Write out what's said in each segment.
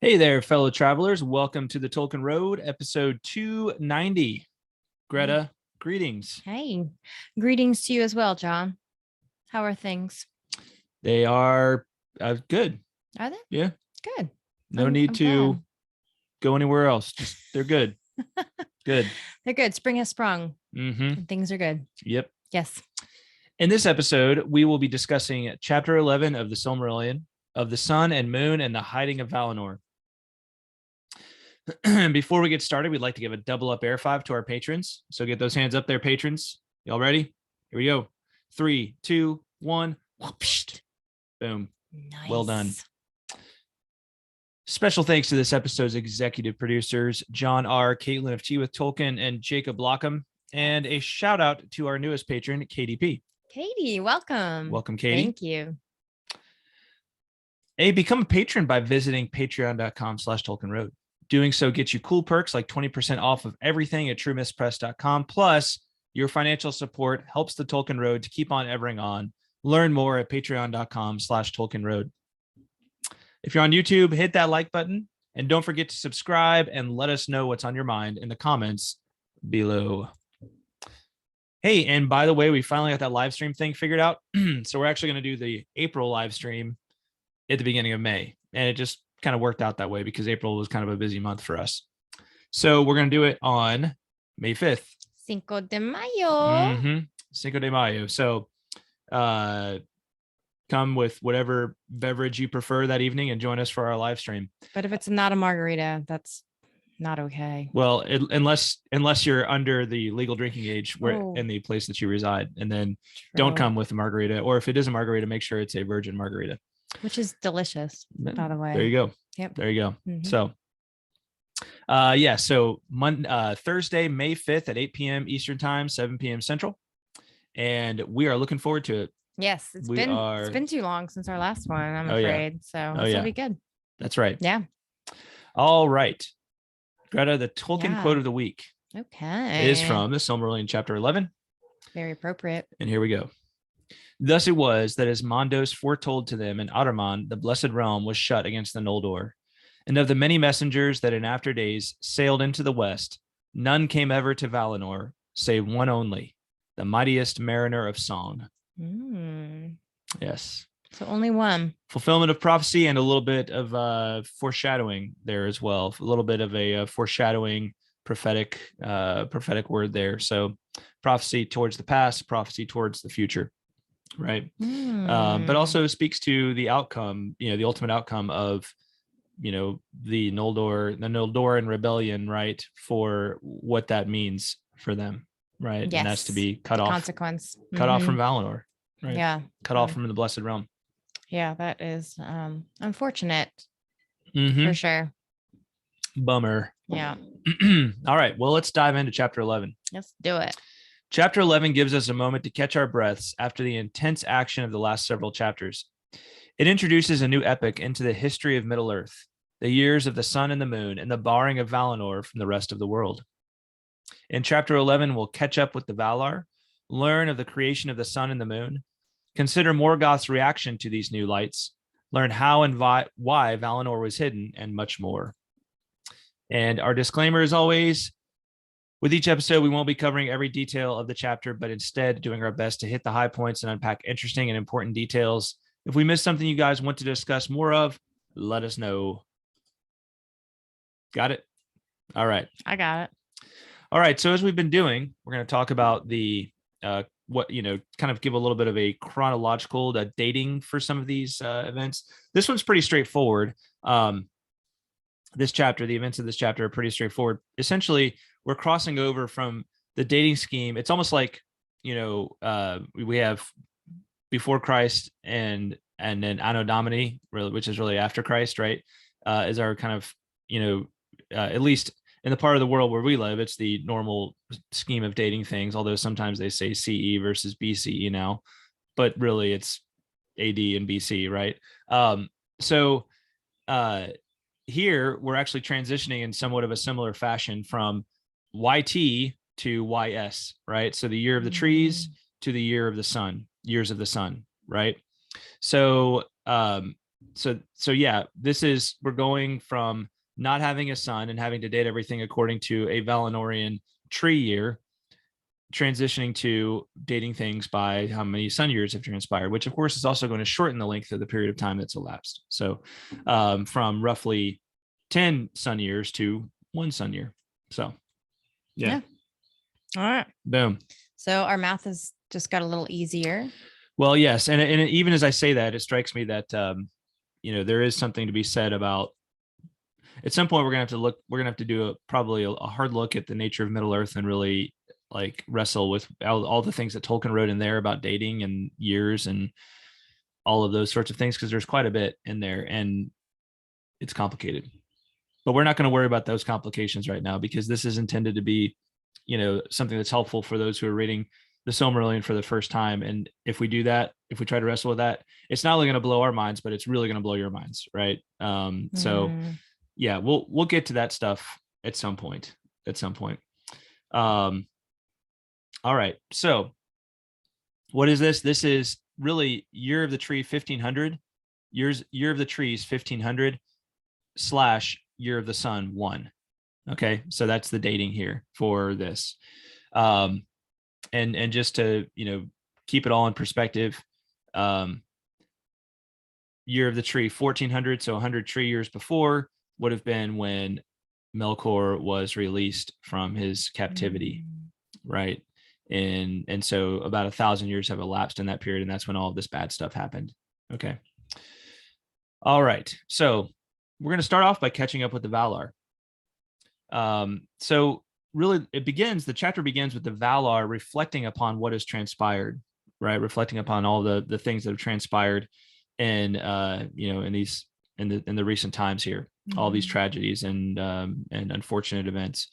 Hey there, fellow travelers. Welcome to the Tolkien Road, episode 290. Greta, greetings. Hey, greetings to you as well, John. How are things? They are good. Are they? Yeah. Good. No I'm need to glad. go anywhere else. Just they're good. Good. They're good. Spring has sprung Mm-hmm. and things are good. Yep. Yes. In this episode, we will be discussing chapter 11 of the Silmarillion, of the Sun and Moon and the Hiding of Valinor. Before we get started, we'd like to give a double up air five to our patrons. So get those hands up there, patrons. Y'all ready? Here we go. 3, 2, 1. Boom. Nice. Well done. Special thanks to this episode's executive producers, John R., Kaitlyn of Tea with Tolkien, and Jacob Lockham. And a shout out to our newest patron, KDP. Katie, welcome. Welcome, Katie. Thank you. Become a patron by visiting patreon.com/TolkienRoad. Doing so gets you cool perks like 20% off of everything at truemisspress.com. Plus, your financial support helps the Tolkien Road to keep on evering on. Learn more at patreon.com/TolkienRoad. If you're on YouTube, hit that like button and don't forget to subscribe and let us know what's on your mind in the comments below. Hey, and by the way, we finally got that live stream thing figured out. So we're actually going to do the April live stream at the beginning of May. And it just kind of worked out that way because April was kind of a busy month for us. So we're going to do it on May 5th. Cinco de Mayo. Mm-hmm. Cinco de Mayo. So come with whatever beverage you prefer that evening and join us for our live stream. But if it's not a margarita, that's not okay. Well, unless you're under the legal drinking age in the place that you reside, and then don't come with a margarita. Or if it is a margarita, make sure it's a virgin margarita. Which is delicious, by the way. There you go. Yep. There you go. Mm-hmm. So, so Thursday, May 5th at 8 p.m. Eastern time, 7 p.m. Central. And we are looking forward to it. Yes, it's been too long since our last one, I'm afraid. Yeah. So this will be good. That's right. Yeah. All right. Greta, the Tolkien quote of the week. Okay. Is from the Silmarillion chapter 11. Very appropriate. And here we go. Thus it was that as Mandos foretold to them in Araman, the Blessed Realm was shut against the Noldor. And of the many messengers that in after days sailed into the west, none came ever to Valinor, save one only, the mightiest mariner of song. Yes. So only one. Fulfillment of prophecy and a little bit of foreshadowing there as well. A little bit of a foreshadowing prophetic word there. So prophecy towards the past, prophecy towards the future. Right. But also speaks to the outcome, the ultimate outcome of, the Noldoran rebellion, right, for what that means for them, right? Yes. And that's to be cut off. Consequence. Cut off from Valinor, right? Yeah. Cut off from the Blessed Realm. Yeah, that is unfortunate for sure. Bummer. Yeah. All right. Well, let's dive into chapter 11. Let's do it. Chapter 11 gives us a moment to catch our breaths after the intense action of the last several chapters. It introduces a new epoch into the history of Middle-earth, the years of the sun and the moon, and the barring of Valinor from the rest of the world. In chapter 11, we'll catch up with the Valar, learn of the creation of the sun and the moon, consider Morgoth's reaction to these new lights, learn how and why Valinor was hidden, and much more. And our disclaimer, as always, with each episode, we won't be covering every detail of the chapter, but instead doing our best to hit the high points and unpack interesting and important details. If we missed something you guys want to discuss more of, let us know. Got it? All right. I got it. All right. So as we've been doing, we're going to talk about the kind of give a little bit of a chronological dating for some of these events. This one's pretty straightforward. The events of this chapter are pretty straightforward. Essentially, we're crossing over from the dating scheme. It's almost like, we have before Christ and then Anno Domini, really, which is really after Christ, right? Is our kind of, at least in the part of the world where we live, it's the normal scheme of dating things, although sometimes they say CE versus BCE now, but really it's AD and BC, right? Here we're actually transitioning in somewhat of a similar fashion from YT to YS, right? So the year of the trees to the year of the sun, years of the sun, right? So So yeah, we're going from not having a sun and having to date everything according to a Valinorian tree year, transitioning to dating things by how many sun years have transpired, which of course is also going to shorten the length of the period of time that's elapsed. So from roughly 10 sun years to 1 sun year. So yeah. All right. Boom. So our math has just got a little easier. Well, yes. And even as I say that, it strikes me that, there is something to be said about, at some point we're going to have to do probably a hard look at the nature of Middle Earth and really like wrestle with all the things that Tolkien wrote in there about dating and years and all of those sorts of things, because there's quite a bit in there and it's complicated. But we're not going to worry about those complications right now, because this is intended to be, something that's helpful for those who are reading the Silmarillion for the first time. And if we do that, if we try to wrestle with that, it's not only going to blow our minds, but it's really going to blow your minds, right? So yeah, we'll get to that stuff at some point. All right. So what is this? This is really Year of the Tree 1500. Year of the Trees 1500 / Year of the Sun 1. Okay, so that's the dating here for this. And just to keep it all in perspective, Year of the Tree 1400, so 100 tree years before, would have been when Melkor was released from his captivity, right? And so about 1,000 years have elapsed in that period, and that's when all of this bad stuff happened. Okay. All right. So we're going to start off by catching up with the Valar. So really the chapter begins with the Valar reflecting upon what has transpired, right? Reflecting upon all the things that have transpired in in the recent times here, all these tragedies and unfortunate events.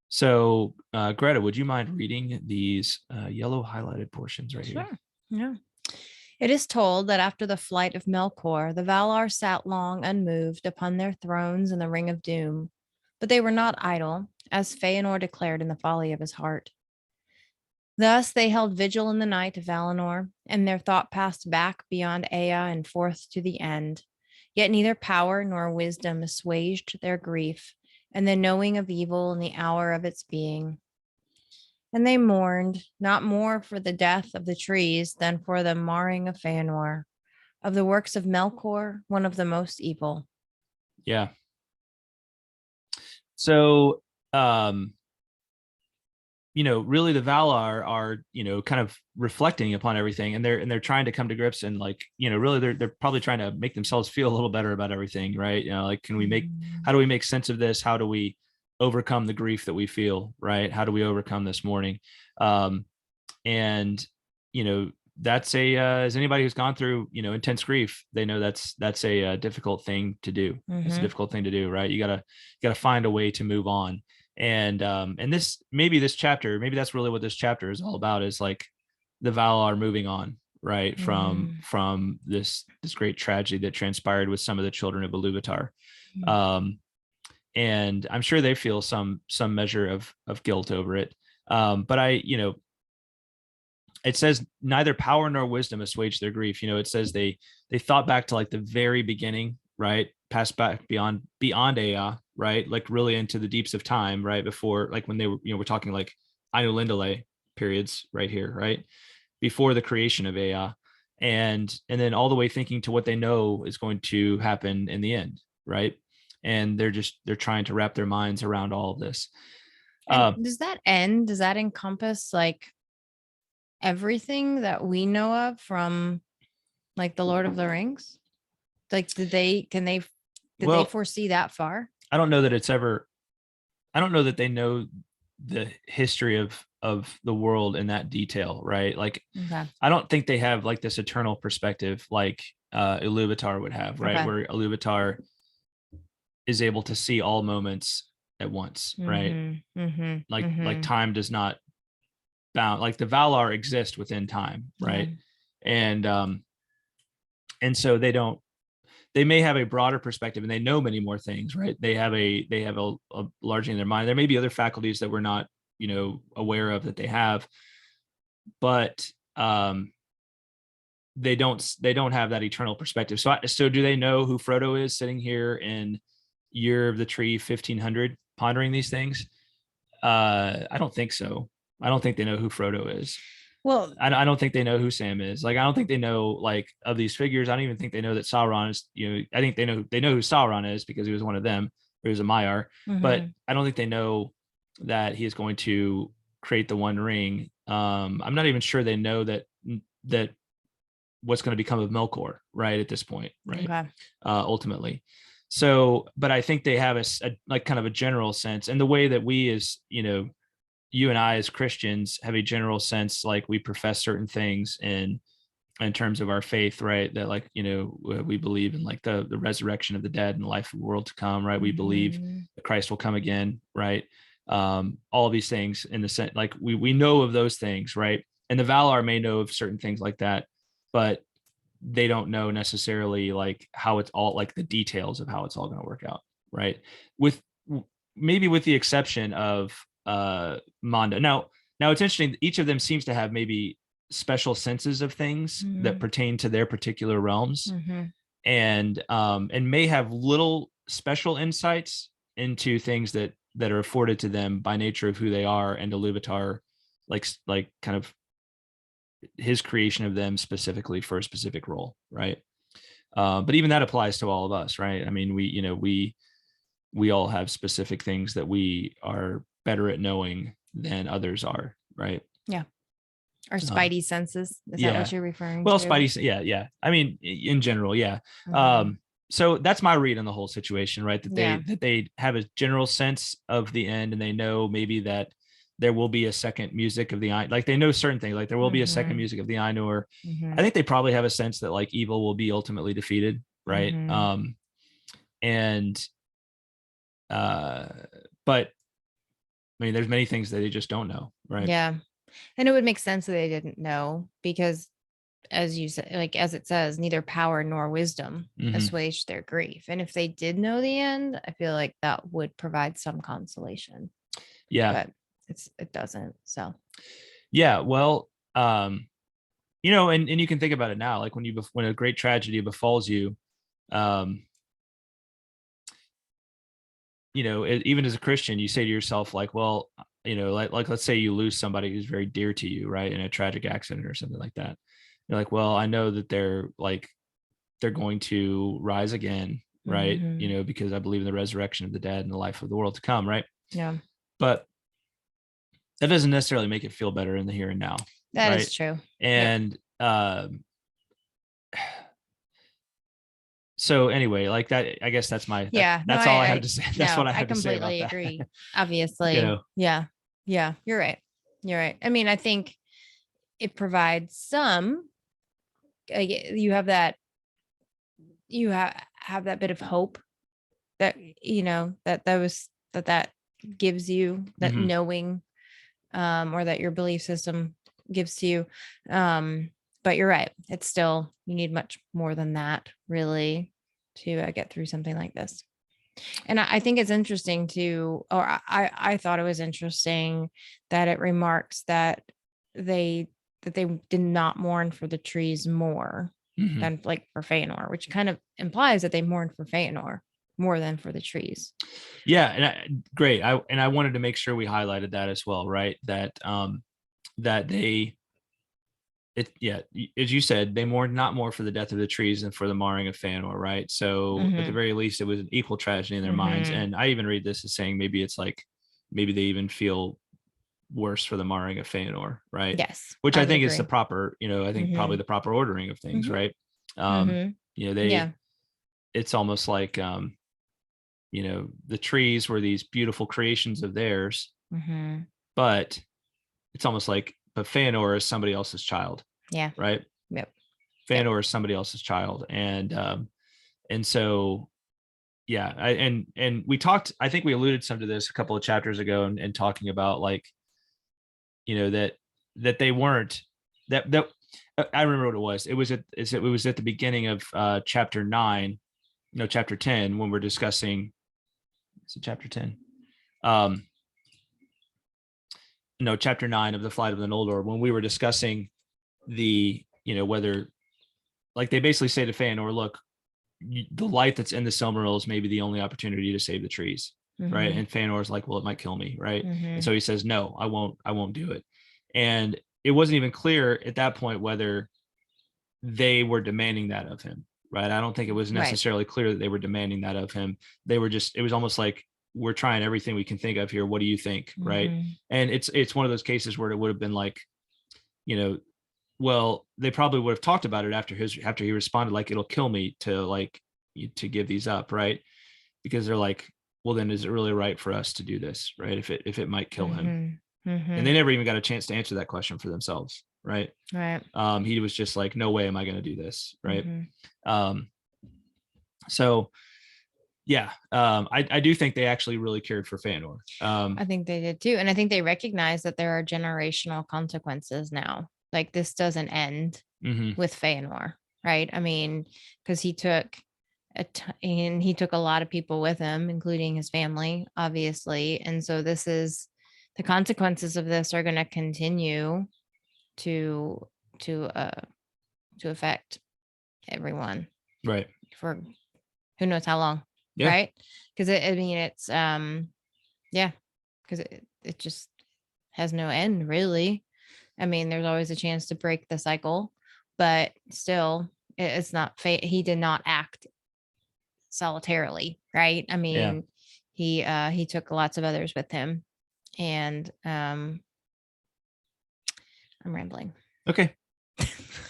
So Greta, would you mind reading these yellow highlighted portions right here? Sure. Yeah. It is told that after the flight of Melkor, the Valar sat long unmoved upon their thrones in the Ring of Doom. But they were not idle, as Feanor declared in the folly of his heart. Thus they held vigil in the night of Valinor, and their thought passed back beyond Ea and forth to the end. Yet neither power nor wisdom assuaged their grief, and the knowing of evil in the hour of its being. And they mourned, not more for the death of the trees than for the marring of Feanor, of the works of Melkor, one of the most evil. Yeah. So, really the Valar are, kind of reflecting upon everything, and they're trying to come to grips, and really they're probably trying to make themselves feel a little better about everything, right? How do we make sense of this? How do we overcome the grief that we feel, right? How do we overcome this mourning? And that's as anybody who's gone through intense grief, they know that's a difficult thing to do. It's a difficult thing to do, right? You gotta find a way to move on. And this chapter, maybe that's really what this chapter is all about, is like the Valar moving on, right, from this great tragedy that transpired with some of the children of Iluvatar. And I'm sure they feel some measure of guilt over it. But it says neither power nor wisdom assuage their grief. It says they thought back to like the very beginning, right? Passed back beyond Ea, right? Like really into the deeps of time, right? Before, like when they were, we're talking like Ainulindale periods right here, right? Before the creation of Ea, and then all the way thinking to what they know is going to happen in the end, right? And they're trying to wrap their minds around all of this. Does that encompass like everything that we know of from like the Lord of the Rings? Like, did they foresee that far? I don't know that they know the history of the world in that detail, right? Like, okay. I don't think they have like this eternal perspective like Iluvatar would have, right? Okay. Where Iluvatar is able to see all moments at once, right? Like time does not bound, like the Valar exist within time, right? Yeah. And so they may have a broader perspective, and they know many more things, right? They have a large in their mind. There may be other faculties that we're not, aware of that they have, but they don't have that eternal perspective. So do they know who Frodo is sitting here in Year of the Tree 1500 pondering these things? I don't think so. I don't think they know who Frodo is. Well, I don't think they know who Sam is. Like, I don't think they know, like, of these figures. I don't even think they know that Sauron is, I think they know who Sauron is because he was one of them. He was a Maiar, but I don't think they know that he is going to create the One Ring. I'm not even sure they know that what's going to become of Melkor, right, at this point, right? Okay. Ultimately. So, but I think they have a like kind of a general sense, and the way that we as, you and I as Christians have a general sense, like we profess certain things in terms of our faith, right? That, like, we believe in, like, the resurrection of the dead and the life of the world to come, right? We believe that Christ will come again, right? All of these things, in the sense, like, we know of those things, right? And the Valar may know of certain things like that, but they don't know necessarily, like, how it's all, like, the details of how it's all going to work out, right? With maybe with the exception of Mondo. Now it's interesting. Each of them seems to have maybe special senses of things that pertain to their particular realms, and may have little special insights into things that are afforded to them by nature of who they are, and Iluvatar, like kind of his creation of them specifically for a specific role, right? But even that applies to all of us, right? I mean, we all have specific things that we are better at knowing than others are, right? Yeah. Our spidey senses. Is that what you're referring to? Well, spidey, yeah. I mean, in general, yeah. So that's my read on the whole situation, right? That they have a general sense of the end, and they know maybe that there will be a second music of the Ainur. Like, they know certain things, like there will be a second music of the Ainur. I think they probably have a sense that, like, evil will be ultimately defeated, right? But I mean, there's many things that they just don't know, right? Yeah. And it would make sense that they didn't know, because, as you said, like, as it says, neither power nor wisdom assuaged their grief. And if they did know the end, I feel like that would provide some consolation. Yeah. But it doesn't. So yeah, well, and you can think about it now, like, when a great tragedy befalls you, even as a Christian, you say to yourself, like, well, like let's say you lose somebody who's very dear to you, right, in a tragic accident or something like that. You're like, well, I know that they're going to rise again, right? Because I believe in the resurrection of the dead and the life of the world to come, right? Yeah. But that doesn't necessarily make it feel better in the here and now. That is true. And so anyway, like that, I guess that's my, that's all I have to say. That's what I have to say about that. I completely agree. Obviously. Yeah. You're right. I mean, I think it provides some, you have that bit of hope that, that gives you, that knowing, or that your belief system gives to you. But you're right. It's still, you need much more than that, really, to get through something like this. And I think it's interesting I thought it was interesting that it remarks that they did not mourn for the trees more than, like, for Feanor, which kind of implies that they mourned for Feanor more than for the trees. Yeah, and great. I wanted to make sure we highlighted that as well, right? That that they, as you said, they mourned not more for the death of the trees than for the marring of Feanor, right? So at the very least, it was an equal tragedy in their minds. And I even read this as saying maybe they even feel worse for the marring of Feanor, right? Yes, which I think is the proper, I think probably the proper ordering of things, right? It's almost like the trees were these beautiful creations of theirs, but it's almost like, but Feanor is somebody else's child. Yeah. Right. Yep. Feanor is somebody else's child. And so, yeah. And we talked, I think we alluded some to this a couple of chapters ago, and talking about, like, that they weren't, that I remember what it was. It was at the beginning of chapter 9, chapter 10, when we're discussing, is it chapter 10? No, chapter 9 of the Flight of the Noldor, when we were discussing the, whether like they basically say to Feanor, look, the light that's in the Silmarils may be the only opportunity to save the trees, right? And Feanor's like, well, it might kill me, right? And so he says, no, I won't do it. And it wasn't even clear at that point whether they were demanding that of him, right? I don't think it was necessarily clear that they were demanding that of him. They were just, it was almost like, we're trying everything we can think of here. What do you think, right? And it's one of those cases where it would have been like, you know, well, they probably would have talked about it after he responded like, it'll kill me to give these up, right? Because they're like, well, then is it really right for us to do this, right? If it might kill him. And they never even got a chance to answer that question for themselves, right? He was just like, no way am I going to do this, right? So yeah, I do think they actually really cared for Feanor. I think they did too, and I think they recognize that there are generational consequences now. Like this doesn't end with Feanor, right? I mean, because he took a lot of people with him, including his family, obviously, and so this is the consequences of this are going to continue to affect everyone, right? For who knows how long, right? Because it's because it just has no end, really. I mean, there's always a chance to break the cycle, but still, it's not he did not act solitarily, right? I mean, he took lots of others with him, and I'm rambling. Okay.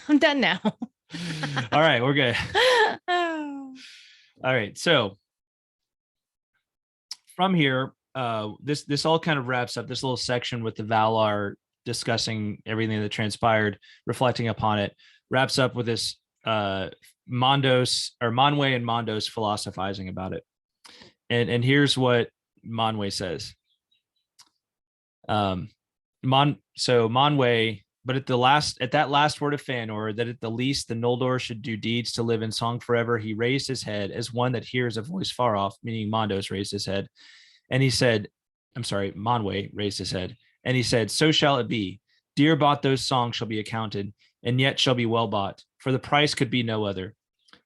I'm done now. All right, we're good. All right, so from here, this all kind of wraps up this little section with the Valar discussing everything that transpired, reflecting upon it, wraps up with this Manwë and Mandos philosophizing about it. And here's what Manwë says. Manwë, but at that last word of Feanor, that at the least the Noldor should do deeds to live in song forever, he raised his head as one that hears a voice far off, meaning Mandos raised his head. And he said, Manwë raised his head. And he said, so shall it be. Dear bought those songs shall be accounted, and yet shall be well bought, for the price could be no other.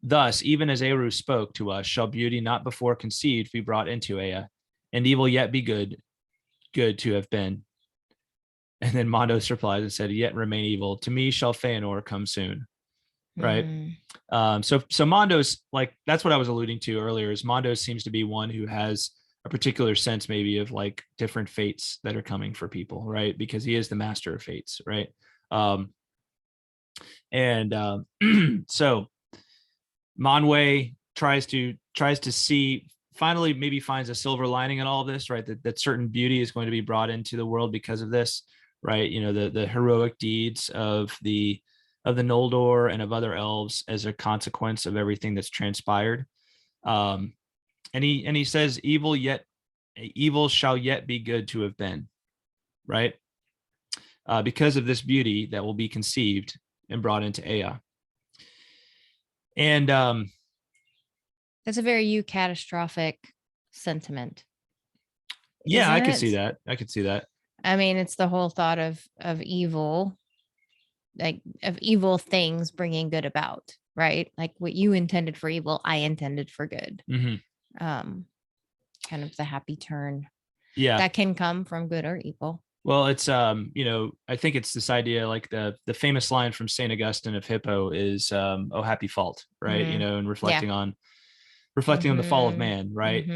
Thus, even as Eru spoke to us, shall beauty not before conceived be brought into Ea, and evil yet be good to have been. And then Mandos replied and said, yet remain evil. To me shall Feanor come soon. Right. So Mandos, like, that's what I was alluding to earlier, is Mandos seems to be one who has a particular sense maybe of like different fates that are coming for people, right? Because he is the master of fates, right? So Manwë tries to see, finally maybe finds a silver lining in all of this, right? That certain beauty is going to be brought into the world because of this, right? You know, the heroic deeds of the Noldor and of other elves as a consequence of everything that's transpired. And he says, evil shall yet be good to have been, right? Because of this beauty that will be conceived and brought into Ea. And that's a very catastrophic sentiment. Yeah, I could see that. I mean, it's the whole thought of evil, like of evil things bringing good about, right? Like what you intended for evil, I intended for good. Kind of the happy turn. Yeah, that can come from good or evil. Well, it's I think it's this idea, like the famous line from Saint Augustine of Hippo is "Oh happy fault," right? And reflecting on the fall of man, right?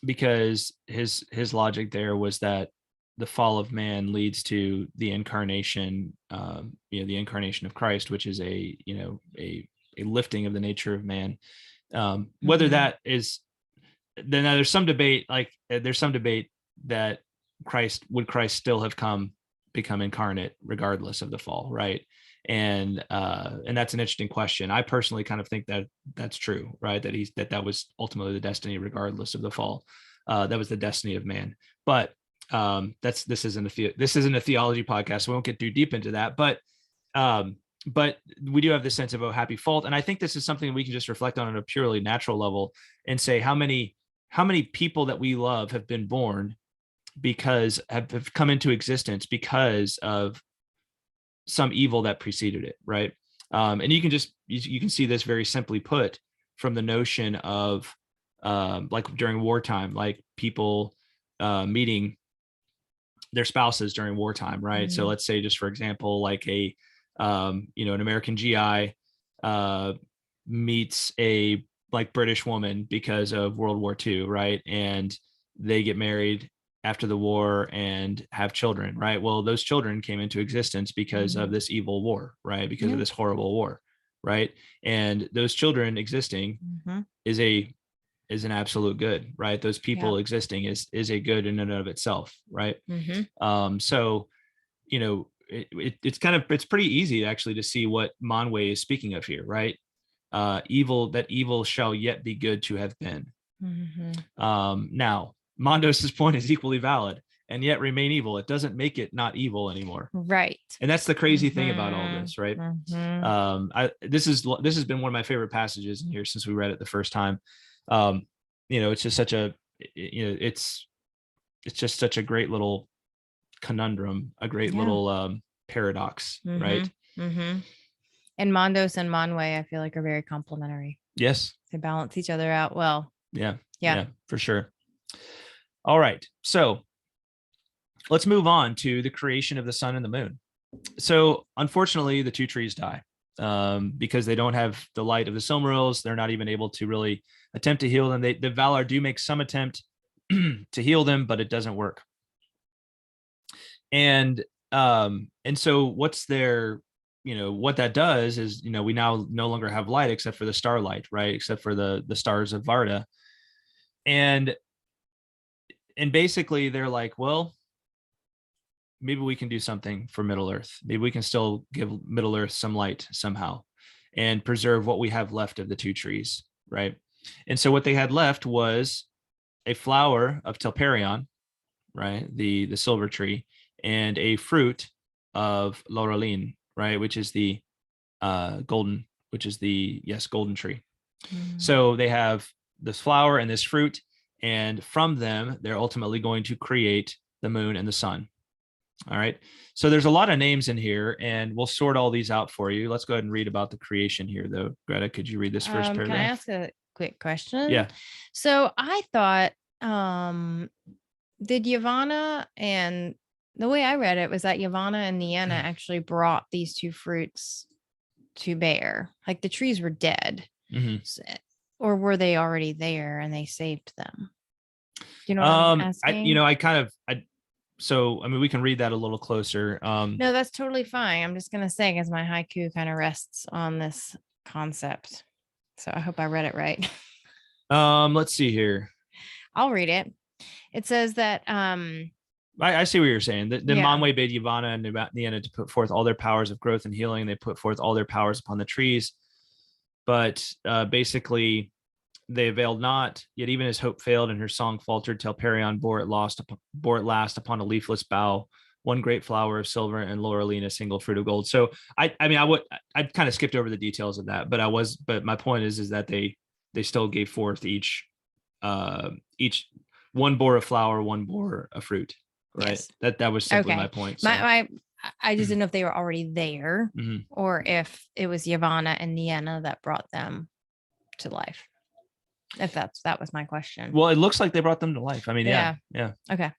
Because his logic there was that the fall of man leads to the incarnation, the incarnation of Christ, which is a lifting of the nature of man. Whether that is, then there's some debate. Like there's some debate that Christ still have become incarnate regardless of the fall, right? And that's an interesting question. I personally kind of think that that's true, right? That was ultimately the destiny regardless of the fall. That was the destiny of man. But this isn't a theology podcast, so we won't get too deep into that. But we do have this sense of happy fault, and I think this is something we can just reflect on a purely natural level and say how many people that we love have been born because have come into existence because of some evil that preceded it, right? And you can see this very simply put from the notion of like during wartime, like people meeting their spouses during wartime, right? So let's say, just for example, like an American GI meets a like British woman because of World War II, right? And they get married after the war and have children, right? Well, those children came into existence because of this evil war, right? Because of this horrible war, right? And those children existing is an absolute good, right? Those people existing is a good in and of itself, right? So, it's pretty easy actually to see what Manwë is speaking of here, right? Evil shall yet be good to have been. Now, Mandos's point is equally valid, and yet remain evil. It doesn't make it not evil anymore, right? And that's the crazy thing about all this, right? This has been one of my favorite passages in here since we read it the first time. It's just such a, it's just such a great little conundrum, a great little paradox, right? And Mandos and Manwë, I feel like, are very complementary. Yes, they balance each other out well. Yeah, for sure. All right, so let's move on to the creation of the sun and the moon. So unfortunately, the two trees die because they don't have the light of the Silmarils. They're not even able to really attempt to heal them. The Valar do make some attempt to heal them, but it doesn't work. And so what's their, what that does is, we now no longer have light except for the starlight, right? Except for the stars of Varda. And basically they're like, well, maybe we can do something for Middle Earth. Maybe we can still give Middle Earth some light somehow and preserve what we have left of the two trees, right? And so what they had left was a flower of Telperion, right? The silver tree, and a fruit of Laurelin, right? Which is the golden tree. So they have this flower and this fruit, and from them, they're ultimately going to create the moon and the sun. All right. So there's a lot of names in here, and we'll sort all these out for you. Let's go ahead and read about the creation here, though. Greta, could you read this first paragraph? Can I ask a quick question? Yeah. So I thought, did Yavanna, and the way I read it was that Yavanna and Nienna actually brought these two fruits to bear. Like the trees were dead. Or were they already there and they saved them? Do you know what I'm asking? So, I mean, we can read that a little closer. No, that's totally fine. I'm just going to say, because my haiku kind of rests on this concept. So I hope I read it right. Let's see here. I'll read it. It says that I see what you're saying. The Manwë bade Yavanna and Nienna to put forth all their powers of growth and healing. They put forth all their powers upon the trees. But basically, they availed not, yet even as hope failed and her song faltered, Telperion bore it last upon a leafless bough, one great flower of silver, and Laurelin a single fruit of gold. So I kind of skipped over the details of that, but my point is that they still gave forth each one bore a flower, one bore a fruit, right? Yes. That was simply my point. So. I just didn't know if they were already there or if it was Yavanna and Nienna that brought them to life. If that was my question. Well, it looks like they brought them to life. I mean, yeah. Okay.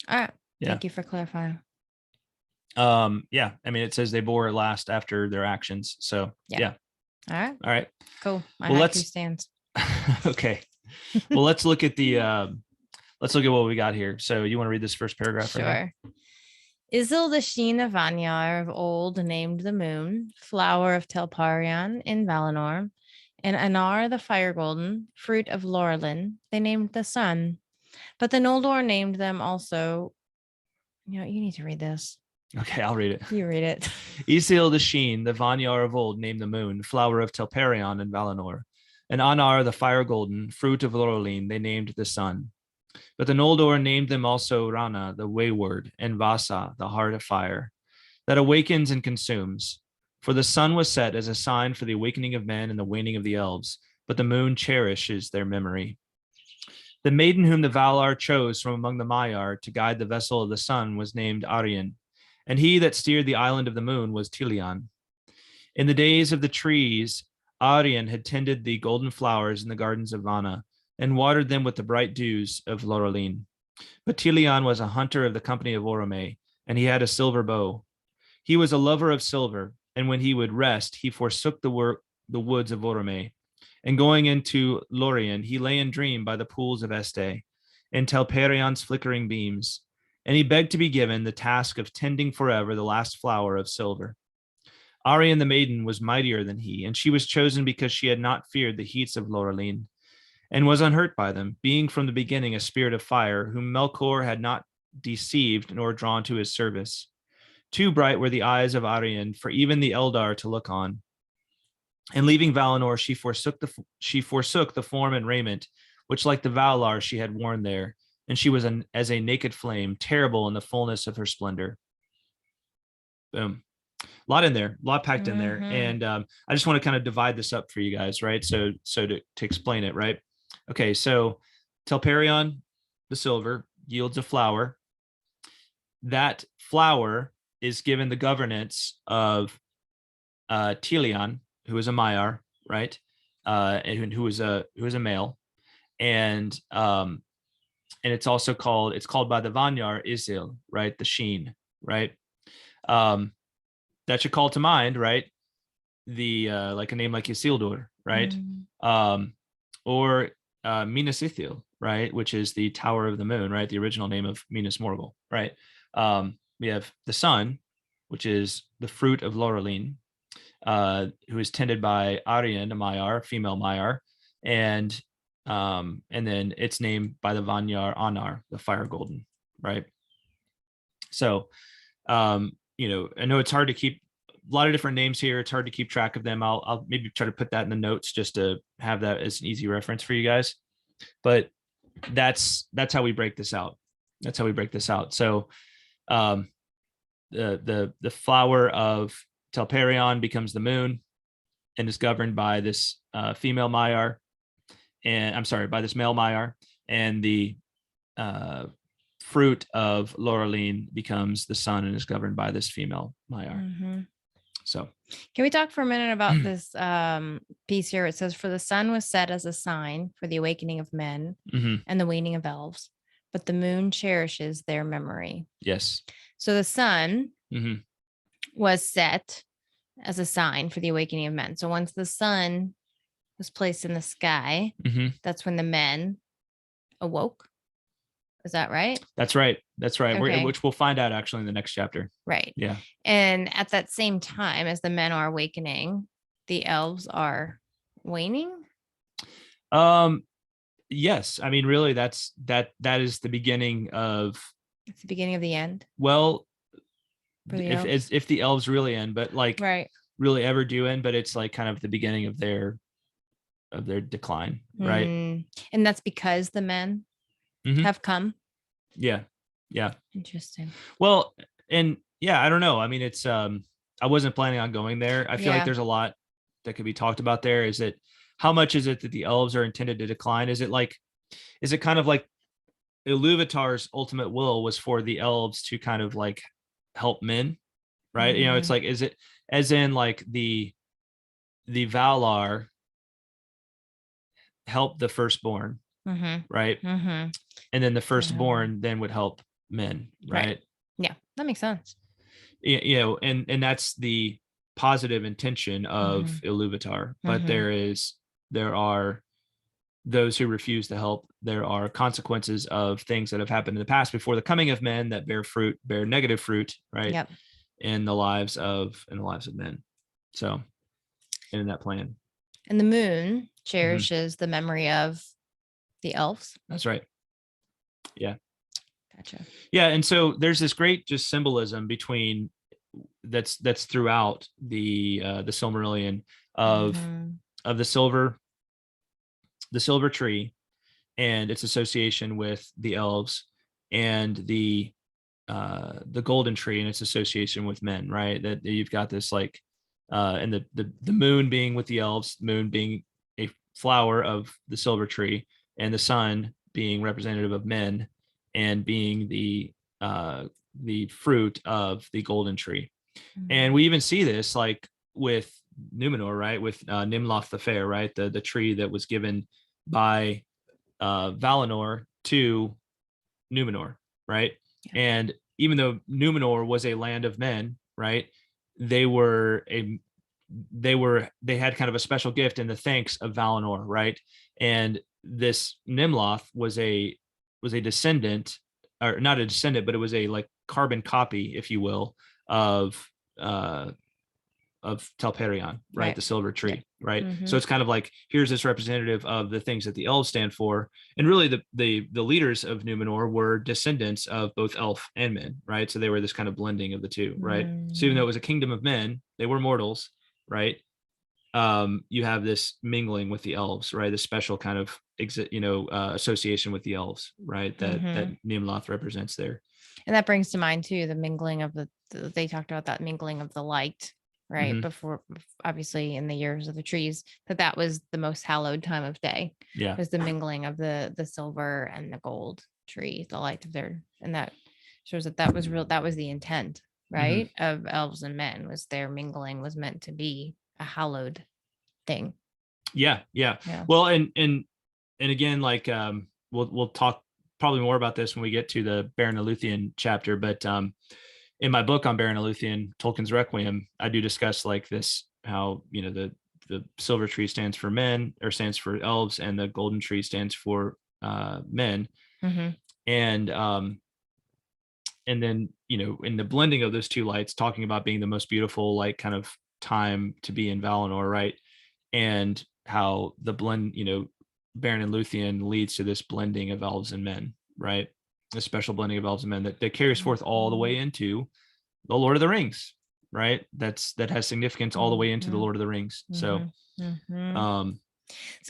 All right. Yeah. Thank you for clarifying. Yeah. I mean, it says they bore it last after their actions. So yeah. All right. Cool. My haiku stands. Okay. Well, let's look at what we got here. So you want to read this first paragraph? Sure. Right? Isil the Sheen of Vanyar of old named the moon, flower of Telperion in Valinor, and Anar the Fire Golden, fruit of Laurelin, they named the sun. But the Noldor named them also. You need to read this. Okay, I'll read it. You read it. Isil the Sheen, the Vanyar of old, named the moon, flower of Telperion in Valinor, and Anar the Fire Golden, fruit of Laurelin, they named the sun. But the Noldor named them also Rana, the wayward, and Vasa, the heart of fire, that awakens and consumes. For the sun was set as a sign for the awakening of men and the waning of the elves, but the moon cherishes their memory. The maiden whom the Valar chose from among the Maiar to guide the vessel of the sun was named Arien, and he that steered the island of the moon was Tilion. In the days of the trees, Aryan had tended the golden flowers in the gardens of Vana and watered them with the bright dews of Lorelin. But Tilion was a hunter of the company of Orome, and he had a silver bow. He was a lover of silver, and when he would rest, he forsook the woods of Orome. And going into Lorien, he lay in dream by the pools of Este, in Telperion's flickering beams, and he begged to be given the task of tending forever the last flower of silver. Aryan the maiden was mightier than he, and she was chosen because she had not feared the heats of Lorelin, and was unhurt by them, being from the beginning a spirit of fire, whom Melkor had not deceived nor drawn to his service. Too bright were the eyes of Aryan for even the Eldar to look on. And leaving Valinor, she forsook the form and raiment, which like the Valar she had worn there, and she was as a naked flame, terrible in the fullness of her splendor. Boom. A lot in there, a lot packed in there. And I just want to kind of divide this up for you guys, right? So to explain it, right? Okay, so Telperion, the silver, yields a flower. That flower is given the governance of Tilion, who is a Maiar, right? And who is a male. And it's also called by the Vanyar Isil, right? The sheen, right? That should call to mind, right? The like a name like Isildur, right? Or Minas Ithil, right? Which is the Tower of the Moon, right? The original name of Minas Morgul, right? We have the sun, which is the fruit of Lorelin, who is tended by Aryan, a Maiar, female Maiar, and then it's named by the Vanyar Anar, the fire golden, right? So, I know it's hard to keep a lot of different names here. It's hard to keep track of them. I'll maybe try to put that in the notes just to have that as an easy reference for you guys. But that's how we break this out. That's how we break this out. So, the flower of Telperion becomes the moon and is governed by this female Maiar, and I'm sorry, by this male Maiar, and the fruit of Lorelin becomes the sun and is governed by this female Maiar. So, can we talk for a minute about this piece here? It says, "For the sun was set as a sign for the awakening of men and the waning of elves, but the moon cherishes their memory." Yes. So the sun was set as a sign for the awakening of men. So once the sun was placed in the sky, that's when the men awoke. Is that right? That's right. Okay. Which we'll find out actually in the next chapter. Right. Yeah. And at that same time as the men are awakening, the elves are waning. Yes. I mean, really, that is the beginning of. It's the beginning of the end. Well, if the elves really end, but like really ever do end, but it's like kind of the beginning of their decline, right? And that's because the men have come. Yeah. Interesting. Well, and yeah, I don't know. I mean, it's I wasn't planning on going there. I feel like there's a lot that could be talked about there. Is it how much is it that the elves are intended to decline? Is it kind of like Iluvatar's ultimate will was for the elves to kind of like help men, right? It's like, is it as in like the Valar help the firstborn, right? And then the firstborn then would help men, right? Yeah, that makes sense. And that's the positive intention of Iluvatar, but there are those who refuse to help. There are consequences of things that have happened in the past before the coming of men that bear negative fruit, right? Yep. In the lives of men. So, in that plan. And the moon cherishes the memory of the elves. That's right. Yeah. Gotcha. Yeah, and so there's this great just symbolism between that's throughout the Silmarillion of the silver tree and its association with the elves, and the golden tree and its association with men, right? That you've got this like and the moon being with the elves, moon being a flower of the silver tree, and the sun being representative of men and being the fruit of the golden tree. And we even see this like with Numenor, right? With Nimloth the Fair, right? The tree that was given by Valinor to Numenor, right? Yeah. And even though Numenor was a land of men, right? They were a they had kind of a special gift in the thanks of Valinor, right? And this Nimloth was a descendant, or not a descendant, but it was a like carbon copy, if you will, of uh Telperion, right? Right. The silver tree, Yep. right? Mm-hmm. So it's kind of like here's this representative of the things that the elves stand for, and really the leaders of Numenor were descendants of both elf and men, right? So they were this kind of blending of the two, right? So even though it was a kingdom of men, they were mortals, right? You have this mingling with the elves, right? This special kind of association with the elves, right? That Nimloth represents there. And that brings to mind too the mingling of they talked about that mingling of the light, right? Mhm. Before, obviously, in the years of the trees, that was the most hallowed time of day. Yeah. Was the mingling of the silver and the gold tree, the light of their, and that shows that was real. That was the intent, right? Of elves and men, was their mingling was meant to be a hallowed thing. Yeah. Yeah. Well, and again, like we'll talk probably more about this when we get to the Baron of Luthien chapter, but in my book on Baron of Luthien, Tolkien's Requiem, I do discuss like this, how the silver tree stands for men, or stands for elves, and the golden tree stands for men. And then in the blending of those two lights, talking about being the most beautiful like kind of time to be in Valinor, right? And how the blend, Baron and Luthien leads to this blending of elves and men, right? A special blending of elves and men that carries forth all the way into the Lord of the Rings, right? That has significance all the way into the Lord of the Rings. So so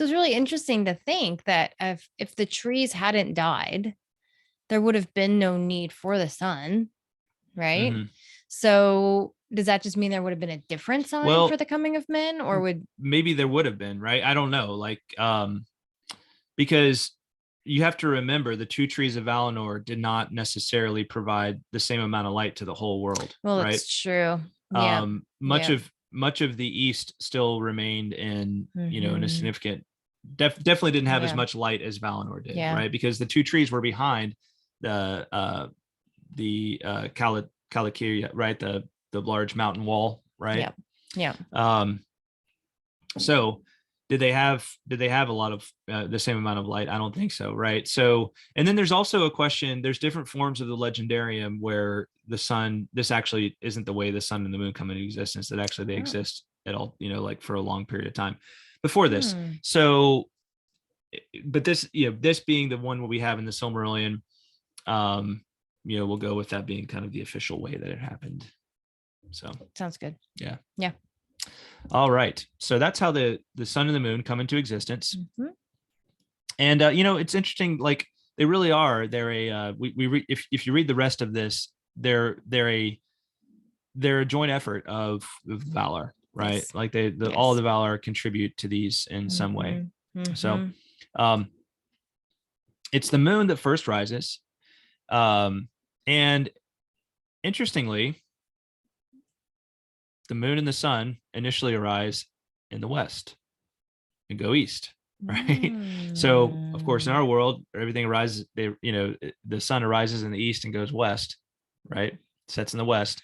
it's really interesting to think that if the trees hadn't died, there would have been no need for the sun, right? So does that just mean there would have been a different sign for the coming of men, or would maybe there would have been, right? I don't know, like because you have to remember the two trees of Valinor did not necessarily provide the same amount of light to the whole world. Well, right? That's true. Yeah. Much of the east still remained in in a significant definitely didn't have as much light as Valinor did, right? Because the two trees were behind the Kalakiria, right? The large mountain wall, right? Yeah. So did they have a lot of the same amount of light? I don't think so, right? So, and then there's also a question, there's different forms of the legendarium where the sun, this actually isn't the way the sun and the moon come into existence, that actually they exist at all, like for a long period of time before this. So, but this, this being the one we have in the Silmarillion, we'll go with that being kind of the official way that it happened. So sounds good. Yeah. Yeah. All right. So that's how the sun and the moon come into existence. And it's interesting, like they really are, they're a if you read the rest of this, they're a joint effort of Valar, right? Yes. Like all the Valar contribute to these in some way. So it's the moon that first rises. And interestingly, the moon and the sun initially arise in the west and go east, right? So of course in our world, everything arises, the sun arises in the east and goes west, right? Sets in the west.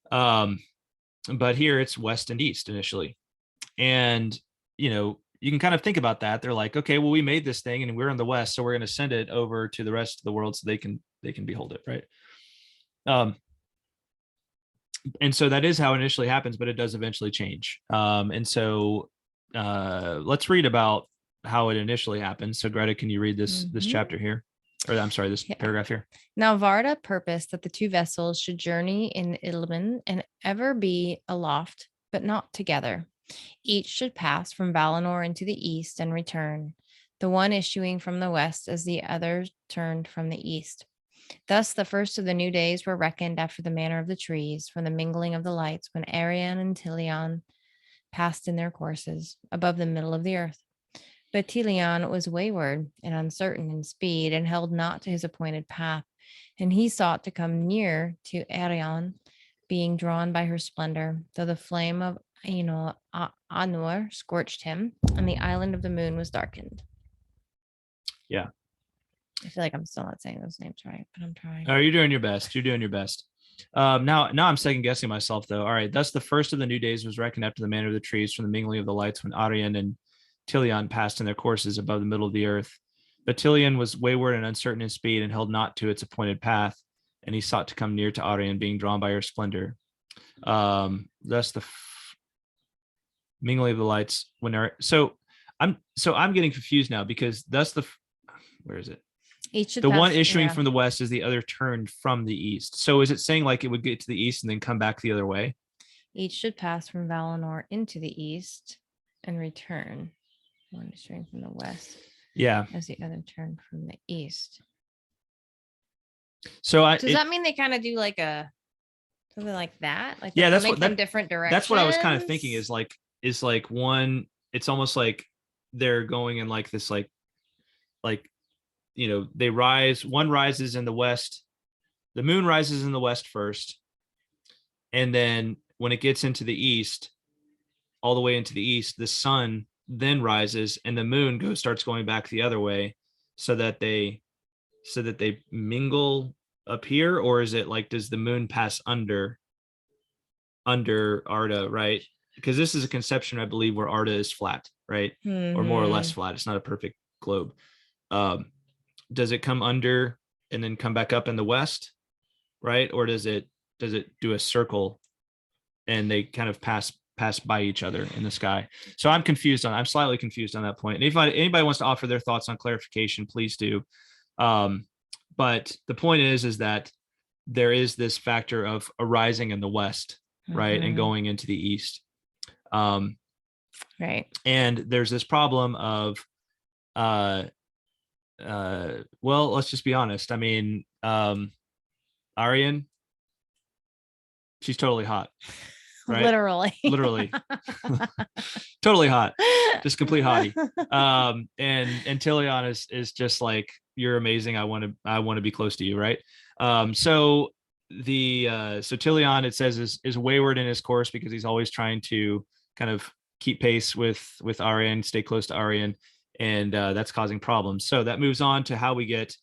But here it's west and east initially. And you can kind of think about that. They're like, okay, well, we made this thing and we're in the west, so we're going to send it over to the rest of the world so they can behold it, right? And so that is how it initially happens, but it does eventually change. And so let's read about how it initially happens. So Greta, can you read this chapter here? Or I'm sorry, this paragraph here. Now Varda purposed that the two vessels should journey in Illimin and ever be aloft, but not together. Each should pass from Valinor into the east and return, the one issuing from the west as the other turned from the east. Thus, the first of the new days were reckoned after the manner of the trees, from the mingling of the lights, when Arian and Tilion passed in their courses above the middle of the earth. But Tilion was wayward and uncertain in speed, and held not to his appointed path, and he sought to come near to Arian, being drawn by her splendor, though the flame of Anur scorched him, and the island of the moon was darkened. Yeah. I feel like I'm still not saying those names right, but I'm trying. You're doing your best. You're doing your best. Now I'm second guessing myself though. All right. Thus the first of the new days was reckoned after the manner of the trees from the mingling of the lights when Arian and Tilion passed in their courses above the middle of the earth. But Tilion was wayward and uncertain in speed and held not to its appointed path, and he sought to come near to Arian, being drawn by her splendor. Thus the mingling of the lights when I'm getting confused now because where is it? Each should The pass, one issuing yeah. from the west is the other turned from the east. So is it saying like it would get to the east and then come back the other way? Each should pass from Valinor into the east and return. One issuing from the west. Yeah. As the other turned from the east. So does that mean they kind of do like something like that? Like yeah, that's what from different directions. That's what I was kind of thinking is like one. It's almost like they're going in like this like they rise. One rises in the west. The moon rises in the west first, and then when it gets into the east, all the way into the east, the sun then rises, and the moon starts going back the other way, so that they mingle up here. Or is it like, does the moon pass under Arda, right? Because this is a conception, I believe, where Arda is flat, right? Or more or less flat. It's not a perfect globe. Does it come under and then come back up in the west, right? Or does it do a circle and they kind of pass by each other in the sky? So I'm slightly confused on that point. And if anybody wants to offer their thoughts on clarification, please do. But the point is that there is this factor of arising in the west, right, and going into the east. Right. And there's this problem of well, let's just be honest. I mean, Arian, she's totally hot, right? Literally totally hot, just complete hottie. And Tilion is just like, you're amazing, I want to be close to you, right? So Tilion, it says, is wayward in his course because he's always trying to kind of keep pace with Arian, stay close to Arian, and that's causing problems. So that moves on to how we get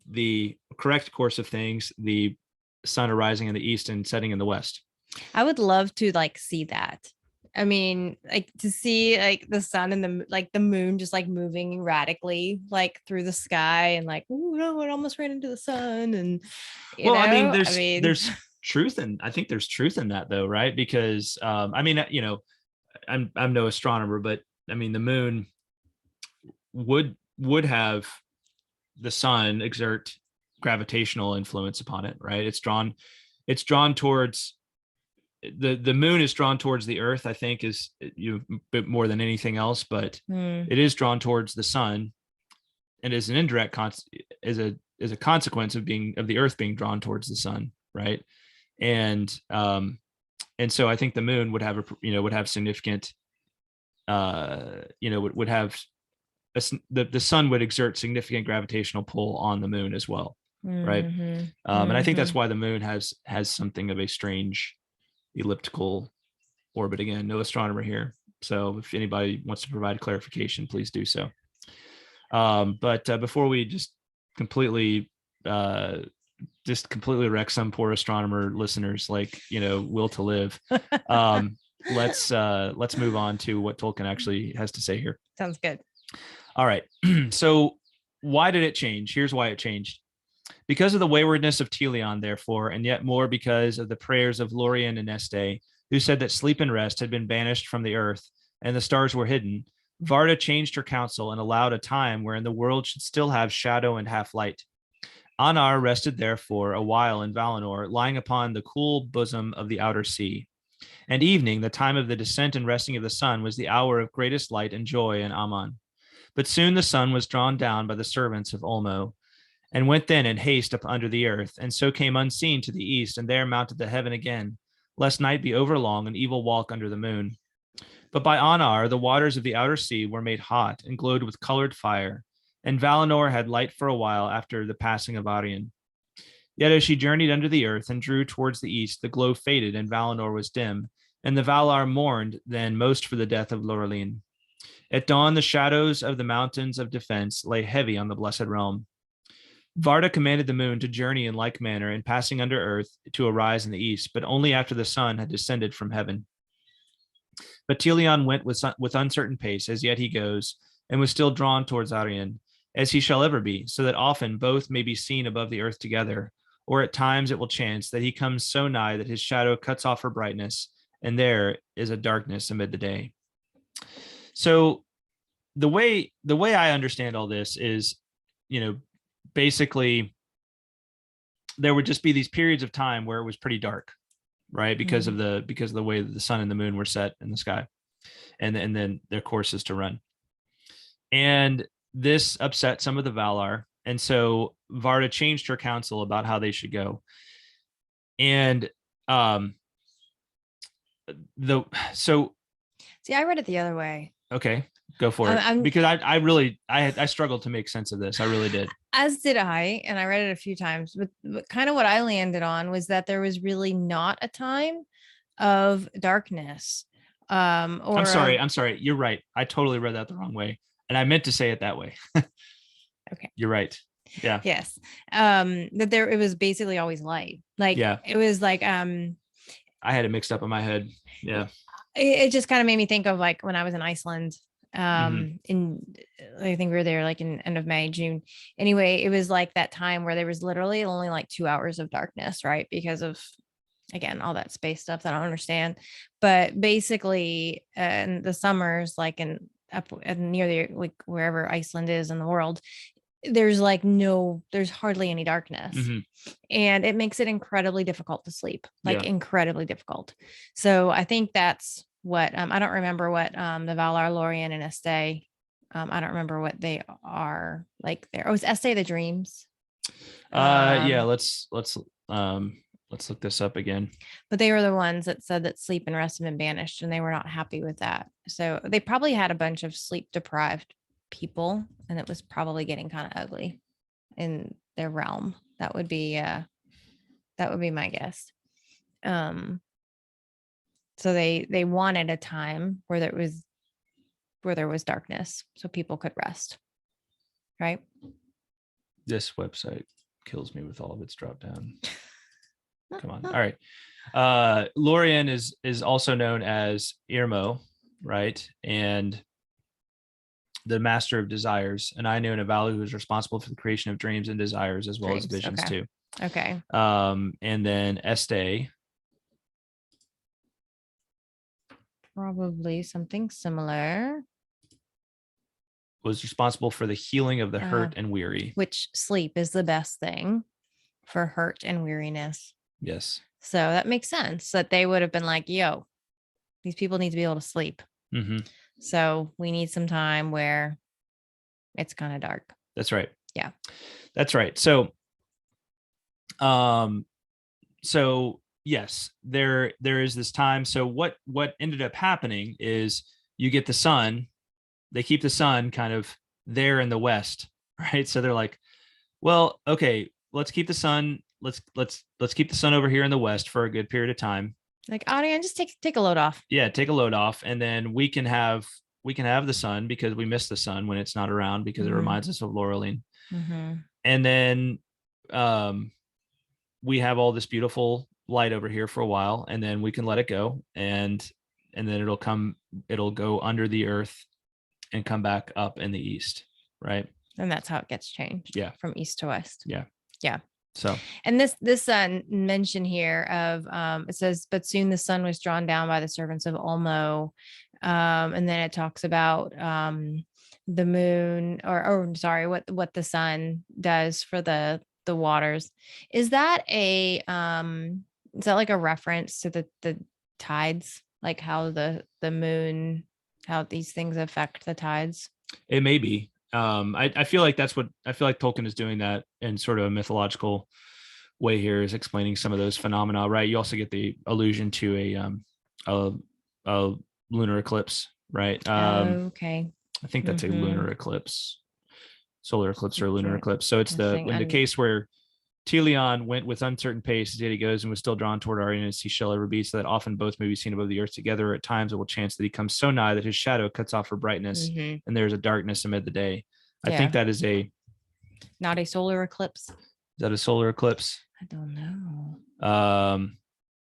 the correct course of things: the sun arising in the east and setting in the west. I would love to see that. I mean, to see the sun and the moon just moving erratically through the sky, and oh no, it almost ran into the sun. And there's truth I think there's truth in that though, right? Because I'm no astronomer, but I mean the moon would have the sun exert gravitational influence upon it, right? It's drawn towards the moon is drawn towards the earth, I think, is bit more than anything else, but it is drawn towards the sun, and is an indirect is a consequence of the earth being drawn towards the sun, right? And so I think the moon would have significant would have the sun would exert significant gravitational pull on the moon as well, right? And I think that's why the moon has something of a strange elliptical orbit. Again, no astronomer here, so if anybody wants to provide clarification, please do so. But before we just completely wreck some poor astronomer listeners will to live, let's move on to what Tolkien actually has to say here. Sounds good. All right. So why did it change? Here's why it changed. Because of the waywardness of Tilion, therefore, and yet more because of the prayers of Lorien and Este, who said that sleep and rest had been banished from the earth and the stars were hidden, Varda changed her counsel and allowed a time wherein the world should still have shadow and half light. Anar rested therefore a while in Valinor, lying upon the cool bosom of the outer sea. And evening, the time of the descent and resting of the sun, was the hour of greatest light and joy in Aman. But soon the sun was drawn down by the servants of Ulmo, and went then in haste up under the earth, and so came unseen to the east, and there mounted the heaven again, lest night be overlong and evil walk under the moon. But by Anar the waters of the outer sea were made hot and glowed with colored fire, and Valinor had light for a while after the passing of Arian. Yet as she journeyed under the earth and drew towards the east, the glow faded, and Valinor was dim, And the Valar mourned then most for the death of Lorelin. At dawn, the shadows of the mountains of defense lay heavy on the Blessed Realm. Varda commanded the moon to journey in like manner, and passing under earth to arise in the east, but only after the sun had descended from heaven. But Telion went with uncertain pace, as yet he goes, and was still drawn towards Arian, as he shall ever be, so that often both may be seen above the earth together, or at times it will chance that he comes so nigh that his shadow cuts off her brightness, and there is a darkness amid the day. So the way I understand all this is, basically there would just be these periods of time where it was pretty dark, right? Because of the way that the sun and the moon were set in the sky, and then their courses to run. And this upset some of the Valar. And so Varda changed her counsel about how they should go. And see, I read it the other way. Okay, go for it. Because I struggled to make sense of this. I really did. As did I, and I read it a few times, but kind of what I landed on was that there was really not a time of darkness. I'm sorry. You're right. I totally read that the wrong way. And I meant to say it that way. Okay. You're right. Yeah. Yes. That it was basically always light. Like, yeah. It was like, I had it mixed up in my head. Yeah. It just kind of made me think of like when I was in Iceland, in, I think we were there like in end of May, June. Anyway, it was like that time where there was literally only like 2 hours of darkness, right? Because of, again, all that space stuff that I don't understand. But basically, in the summers, like up near the, like wherever Iceland is in the world, there's hardly any darkness, and it makes it incredibly difficult to sleep, incredibly difficult. So I think that's what, I don't remember what, the Valar, Lorien, and Estee, I don't remember what they are like there. Oh, it's Estee the Dreams. Yeah, let's look this up again. But they were the ones that said that sleep and rest have been banished, and they were not happy with that. So they probably had a bunch of sleep deprived people, and it was probably getting kind of ugly in their realm. That would be my guess. So they wanted a time where there was darkness so people could rest, right? This website kills me with all of its drop down. Come on. All right. Lorien is also known as Irmo, right? And the master of desires, and I know Navalu, who is responsible for the creation of dreams and desires as well as visions too. Okay. And then Estee, probably something similar, was responsible for the healing of the hurt and weary. Which sleep is the best thing for hurt and weariness. Yes. So that makes sense that they would have been like, yo, these people need to be able to sleep. So we need some time where it's kind of dark. That's right. Yeah. That's right. So yes, there is this time. So what ended up happening is you get the sun, they keep the sun kind of there in the west, right? So they're like, well, okay, let's keep the sun. Let's keep the sun over here in the west for a good period of time. Like, Ariane, just take a load off. Yeah, take a load off, and then we can have the sun, because we miss the sun when it's not around, because it reminds us of Lorelin. And then we have all this beautiful light over here for a while, and then we can let it go, and then it'll go under the earth and come back up in the east, right? And that's how it gets changed. Yeah, from east to west. Yeah. So, and this mention here of it says, but soon the sun was drawn down by the servants of Ulmo, and then it talks about the moon, or sorry, what the sun does for the waters. Is that like a reference to the tides, like how the moon, how these things affect the tides? It may be. I feel like Tolkien is doing that in sort of a mythological way here, is explaining some of those phenomena, right? You also get the allusion to a lunar eclipse, right? Okay. I think that's a lunar eclipse, solar eclipse or lunar eclipse. So it's in the case where Teleon went with uncertain pace as he goes and was still drawn toward Arya as he shall ever be, so that often both may be seen above the earth together. At times it will chance that he comes so nigh that his shadow cuts off her brightness, and there's a darkness amid the day. I think that is not a solar eclipse. Is that a solar eclipse? I don't know.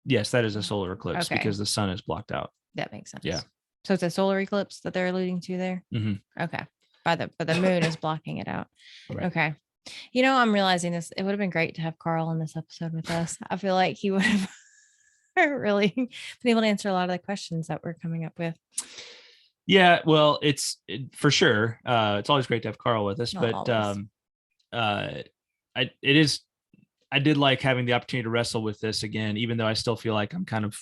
Yes, that is a solar eclipse because the sun is blocked out. That makes sense. Yeah. So it's a solar eclipse that they're alluding to there. Okay. But the moon is blocking it out. Right. Okay. You know, I'm realizing this. It would have been great to have Carl in this episode with us. I feel like he would have really been able to answer a lot of the questions that we're coming up with. Yeah, well, for sure. It's always great to have Carl with us, but I did like having the opportunity to wrestle with this again, even though I still feel like I'm kind of,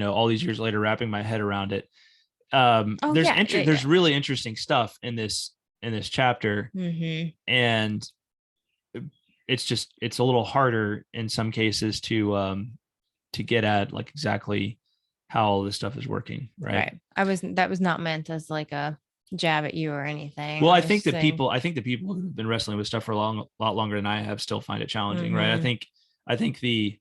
all these years later wrapping my head around it. There's really interesting stuff in this chapter, and it's a little harder in some cases to get at like exactly how all this stuff is working, right? That was not meant as like a jab at you or anything. Well, I think the people who've been wrestling with stuff for a lot longer than I have still find it challenging, right? I think the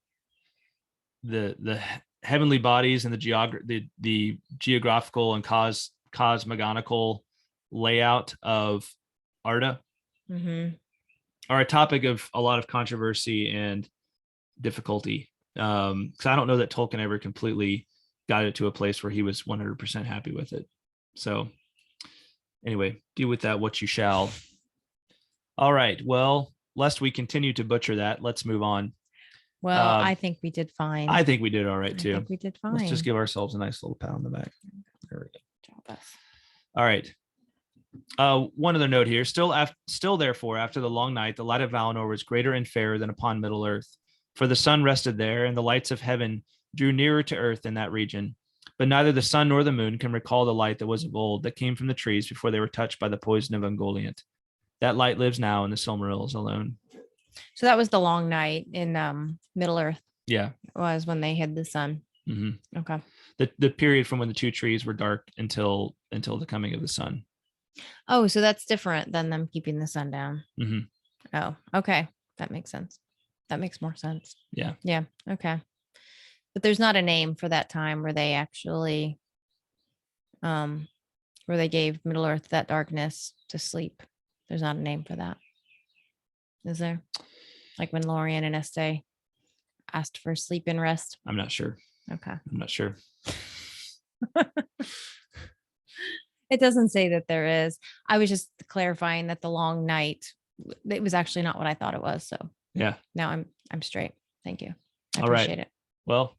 heavenly bodies and the geographical and cosmogonical layout of Arda are a topic of a lot of controversy and difficulty. Because I don't know that Tolkien ever completely got it to a place where he was 100% happy with it. So anyway, deal with that what you shall. All right. Well, lest we continue to butcher that, let's move on. Well, I think we did fine. I think we did all right too. I think we did fine. Let's just give ourselves a nice little pat on the back. There we go. Job. All right. One other note here. Still, therefore, after the long night, the light of Valinor was greater and fairer than upon Middle Earth, for the sun rested there, and the lights of heaven drew nearer to earth in that region. But neither the sun nor the moon can recall the light that was of old, that came from the trees before they were touched by the poison of Ungoliant. That light lives now in the Silmarils alone. So that was the long night in Middle Earth. Yeah, it was when they hid the sun. Okay. The period from when the two trees were dark until the coming of the sun. Oh, so that's different than them keeping the sun down. Oh, okay, that makes sense. That makes more sense. Yeah. Okay. But there's not a name for that time where they actually, where they gave Middle Earth that darkness to sleep. There's not a name for that, is there? Like when Lorien and Este asked for sleep and rest. I'm not sure. Okay. I'm not sure. It doesn't say that there is. I was just clarifying that the long night, it was actually not what I thought it was. So yeah. Now I'm straight. Thank you. I all appreciate right. it. Well,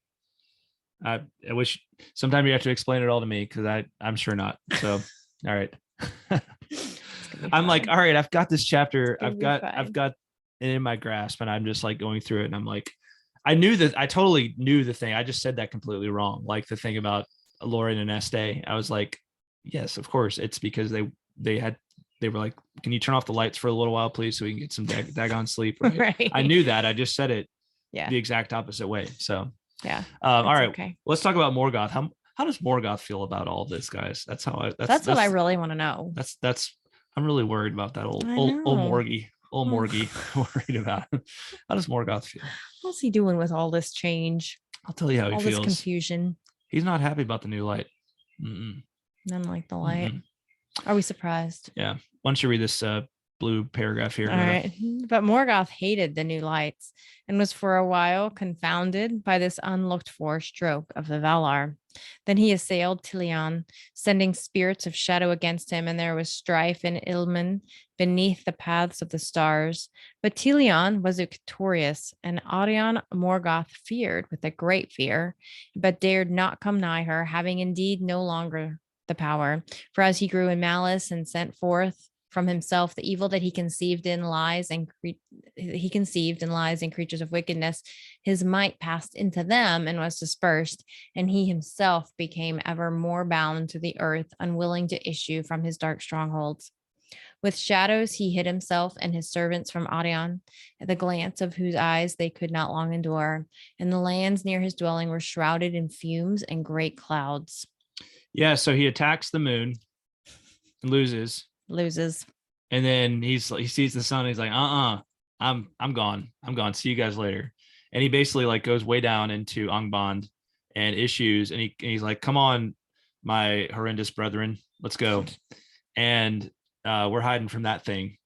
I wish sometime you have to explain it all to me because I'm sure not. So all right. I'm like, all right, I've got this chapter. I've got it in my grasp, and I'm just like going through it, and I'm like, I totally knew the thing. I just said that completely wrong. Like the thing about Lorien and Este. I was like, yes, of course. It's because they were like, can you turn off the lights for a little while, please, so we can get some daggone sleep. Right? I knew that. I just said it the exact opposite way. So yeah. All right. Okay. Let's talk about Morgoth. How does Morgoth feel about all this, guys? That's what I really want to know. I'm really worried about that old Morgie. Worried about him. How does Morgoth feel? What's he doing with all this change? I'll tell you how he feels. All this confusion. He's not happy about the new light. None like the light. Are we surprised? Yeah. Why don't you read this blue paragraph here? All right. But Morgoth hated the new lights and was for a while confounded by this unlooked for stroke of the Valar. Then he assailed Teleon, sending spirits of shadow against him, and there was strife in Ilmen beneath the paths of the stars. But Teleon was victorious, and Arion Morgoth feared with a great fear, but dared not come nigh her, having indeed no longer the power. For as he grew in malice and sent forth from himself the evil that he conceived in lies and creatures of wickedness, his might passed into them and was dispersed, and he himself became ever more bound to the earth, unwilling to issue from his dark strongholds. With shadows he hid himself and his servants from Arion, at the glance of whose eyes they could not long endure, and the lands near his dwelling were shrouded in fumes and great clouds. Yeah, so he attacks the moon and loses. And then he sees the sun. And he's like, I'm gone. I'm gone. See you guys later. And he basically like goes way down into Angband and issues, and he's like, come on, my horrendous brethren, let's go. And we're hiding from that thing.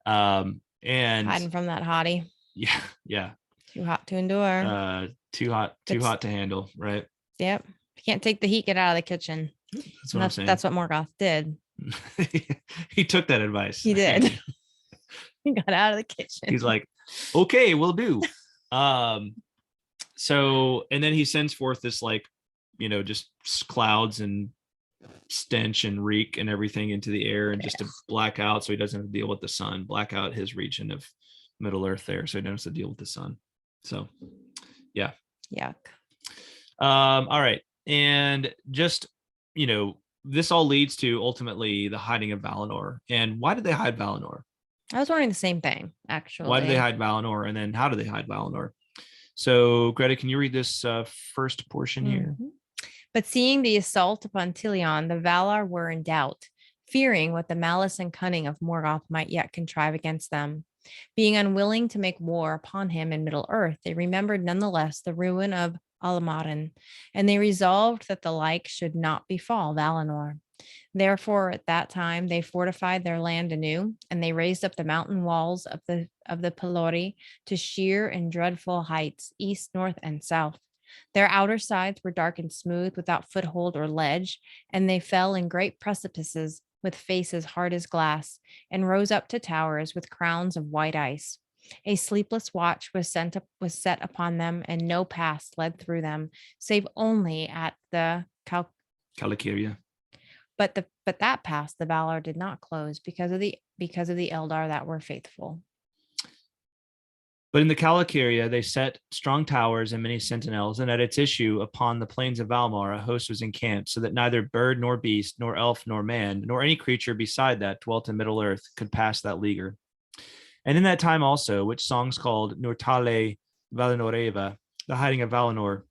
And Hiding from that hottie. Yeah. Too hot to endure. Too hot to handle, right? Yep. If you can't take the heat, get out of the kitchen. That's what I'm saying. That's what Morgoth did. He took that advice. He did. He got out of the kitchen. He's like, okay, we'll do. So, and then he sends forth this like, just clouds and stench and reek and everything into the air, and just to black out so he doesn't have to deal with the sun, black out his region of Middle Earth there, so he doesn't have to deal with the sun. So yeah. Yuck. All right. And just, this all leads to ultimately the hiding of Valinor. And why did they hide Valinor? I was wondering the same thing, actually. Why did they hide Valinor? And then how do they hide Valinor? So, Greta, can you read this first portion here? But seeing the assault upon Tilion, the Valar were in doubt, fearing what the malice and cunning of Morgoth might yet contrive against them. Being unwilling to make war upon him in Middle Earth, they remembered nonetheless the ruin of Alamaden, and they resolved that the like should not befall Valinor. Therefore, at that time, they fortified their land anew, and they raised up the mountain walls of the Pelori to sheer and dreadful heights, east, north, and south. Their outer sides were dark and smooth, without foothold or ledge, and they fell in great precipices with faces hard as glass, and rose up to towers with crowns of white ice. A sleepless watch was set upon them, and no pass led through them, save only at the Calakiria. But that pass the Valar did not close because of the Eldar that were faithful. But in the Calakiria, they set strong towers and many sentinels, and at its issue upon the plains of Valmar, a host was encamped, so that neither bird nor beast, nor elf nor man, nor any creature beside that dwelt in Middle Earth could pass that leaguer. And in that time also, which songs called Nortale Valinoreva, the hiding of Valinor,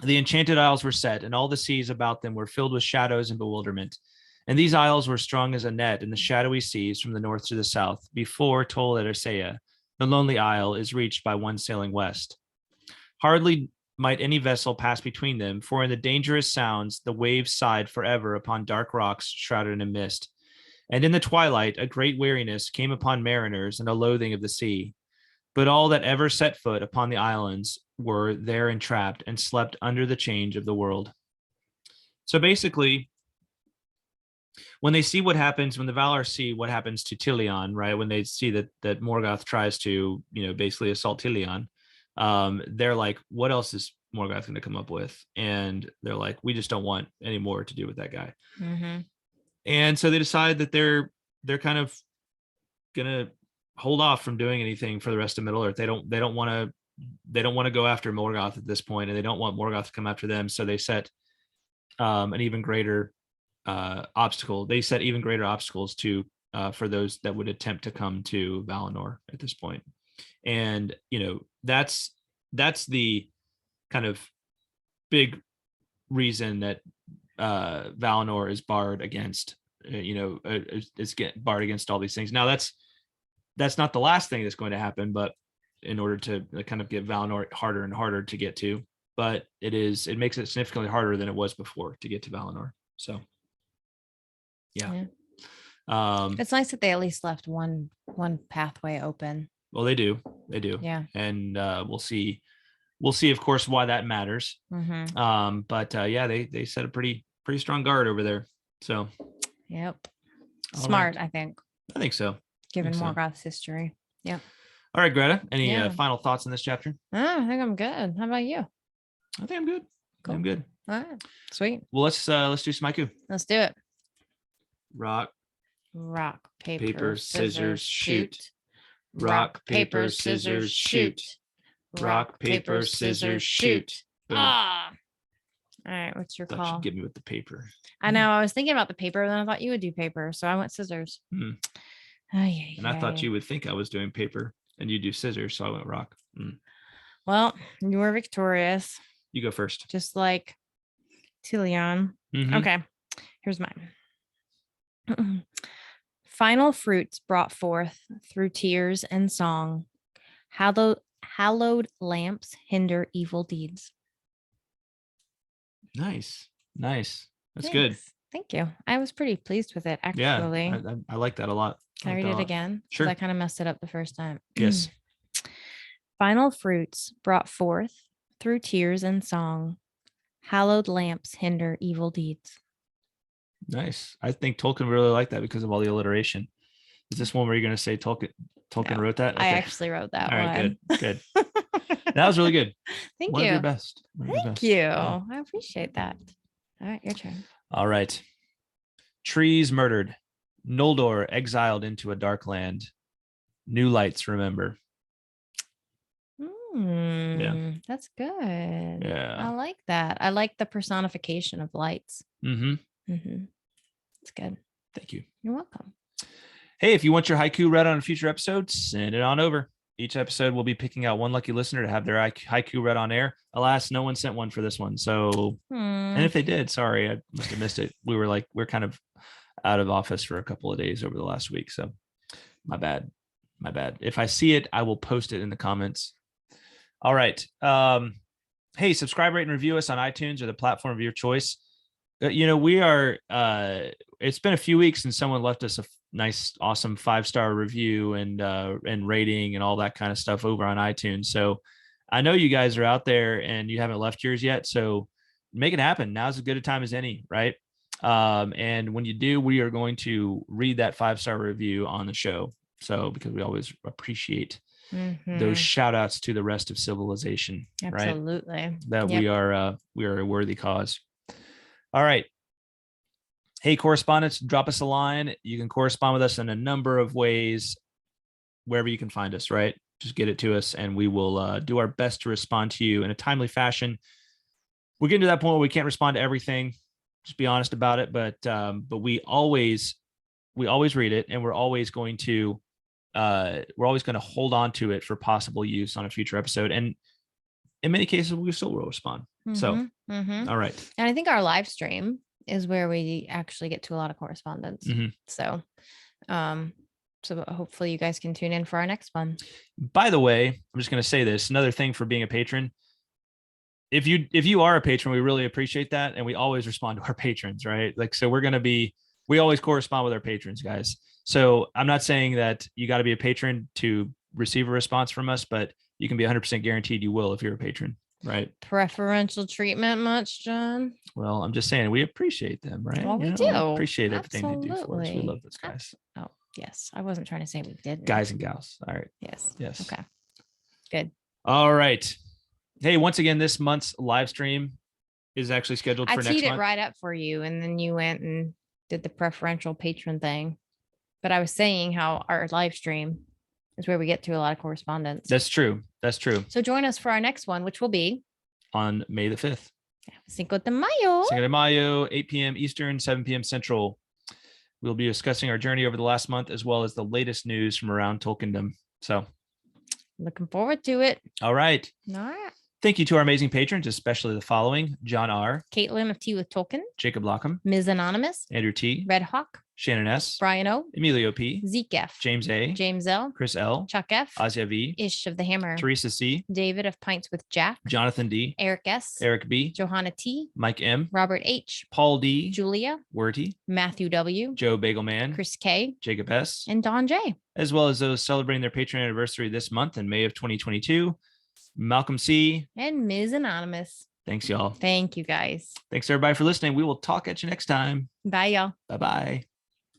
the enchanted isles were set, and all the seas about them were filled with shadows and bewilderment. And these isles were strung as a net in the shadowy seas from the north to the south, before Tol Eressëa, the lonely isle, is reached by one sailing west. Hardly might any vessel pass between them, for in the dangerous sounds the waves sighed forever upon dark rocks shrouded in mist. And in the twilight a great weariness came upon mariners, and a loathing of the sea. But all that ever set foot upon the islands were there entrapped, and slept under the change of the world. So basically, when they see what happens, when the Valar see what happens to Tilion, right, when they see that Morgoth tries to, basically assault Tilion, they're like, what else is Morgoth going to come up with? And they're like, we just don't want any more to do with that guy. Mm-hmm. And so they decide that they're kind of gonna hold off from doing anything for the rest of Middle Earth. They don't want to go after Morgoth at this point, and they don't want Morgoth to come after them. So they set an even greater obstacle. They set even greater obstacles to for those that would attempt to come to Valinor at this point. And that's the kind of big reason that Valinor is barred against, is get barred against all these things. Now that's not the last thing that's going to happen, but in order to kind of get Valinor harder and harder to get to, but it makes it significantly harder than it was before to get to Valinor. So yeah. It's nice that they at least left one pathway open. Well, they do. Yeah. And we'll see of course why that matters. Mm-hmm. But yeah, they set a pretty strong guard over there. So yep. Smart, right. I think so. Given Morgoth's history. Yeah. All right, Greta, any final thoughts on this chapter? I think I'm good. How about you? I think I'm good. Cool. I'm good. All right. Sweet. Well, let's do some haiku. Let's do it. Rock, paper, scissors, shoot. Rock, paper, scissors, shoot. Rock, paper, scissors, shoot. Boom. Ah. All right. What's your call? You give me with the paper. I know. I was thinking about the paper, and then I thought you would do paper, so I went scissors. Mm. And I thought you would think I was doing paper, and you do scissors, so I went rock. Mm. Well, you were victorious. You go first. Just like Tilion. Mm-hmm. Okay. Here's mine. Final fruits brought forth through tears and song. Hallowed lamps hinder evil deeds. Nice. That's good. Thanks. Thank you. I was pretty pleased with it, Yeah, actually. I like that a lot. Can I read it again? 'Cause Sure. I kind of messed it up the first time. Yes. Final fruits brought forth through tears and song. Hallowed lamps hinder evil deeds. Nice. I think Tolkien really liked that because of all the alliteration. Is this one where you're going to say Tolkien No, wrote that? I actually wrote that All one. right, good. That was really good. Thank One you. of your best. Thank you. Yeah. I appreciate that. All right, your turn. All right. Trees murdered. Noldor exiled into a dark land. New lights remember. Yeah, that's good. Yeah. I like that. I like the personification of lights. Mm-hmm. It's good. Thank you. You're welcome. Hey, if you want your haiku read on a future episode, send it on over. Each episode we'll be picking out one lucky listener to have their haiku read on air. Alas, no one sent one for this one. So, and if they did, sorry, I must have missed it. We're kind of out of office for a couple of days over the last week. So my bad. If I see it, I will post it in the comments. All right. Hey, subscribe, rate, and review us on iTunes or the platform of your choice. We are, it's been a few weeks since someone left us a nice, awesome 5-star review and rating and all that kind of stuff over on iTunes. So I know you guys are out there and you haven't left yours yet. So make it happen. Now's as good a time as any, right? And when you do, we are going to read that 5-star review on the show. So because we always appreciate those shout outs to the rest of civilization. Absolutely. Right? That we are a worthy cause. All right. Hey, correspondents, drop us a line. You can correspond with us in a number of ways, wherever you can find us, right? Just get it to us and we will do our best to respond to you in a timely fashion. We're getting to that point where we can't respond to everything. Just be honest about it. But we always read it, and we're always going to hold on to it for possible use on a future episode. And in many cases, we still will respond. So, all right. And I think our live stream is where we actually get to a lot of correspondence. So hopefully you guys can tune in for our next one. By the way, I'm just going to say this, another thing for being a patron. If you are a patron, we really appreciate that. And we always respond to our patrons, right? Like, so we always correspond with our patrons, guys. So I'm not saying that you got to be a patron to receive a response from us, but you can be 100% guaranteed you will if you're a patron, right? Preferential treatment much, John? Well, I'm just saying we appreciate them, right? Well, we do. We appreciate everything they do for us. We love those guys. Oh, yes. I wasn't trying to say we didn't. Guys and gals. All right. Yes. Okay. Good. All right. Hey, once again, this month's live stream is actually scheduled for next month. I teed it right up for you, and then you went and did the preferential patron thing. But I was saying how our live stream is where we get to a lot of correspondence. That's true. So join us for our next one, which will be on May the 5th. Cinco de Mayo, 8 p.m. Eastern, 7 p.m. Central. We'll be discussing our journey over the last month, as well as the latest news from around Tolkiendom. So looking forward to it. All right. Thank you to our amazing patrons, especially the following: John R., Kaitlyn of Tea with Tolkien, Jacob Lockham, Ms. Anonymous, Andrew T., Red Hawk, Shannon S., Brian O., Emilio P., Zeke F., James A., James L., Chris L., Chuck F., Azia V., Ish of the Hammer, Teresa C., David of Pints with Jack, Jonathan D., Eric S., Eric B., Johanna T., Mike M., Robert H., Paul D., Julia, Werty, Matthew W., Joe Bagelman, Chris K., Jacob S., and Don J., as well as those celebrating their patron anniversary this month in May of 2022. Malcolm C. and Ms. Anonymous. Thanks, y'all. Thank you, guys. Thanks, everybody, for listening. We will talk at you next time. Bye, y'all. Bye-bye.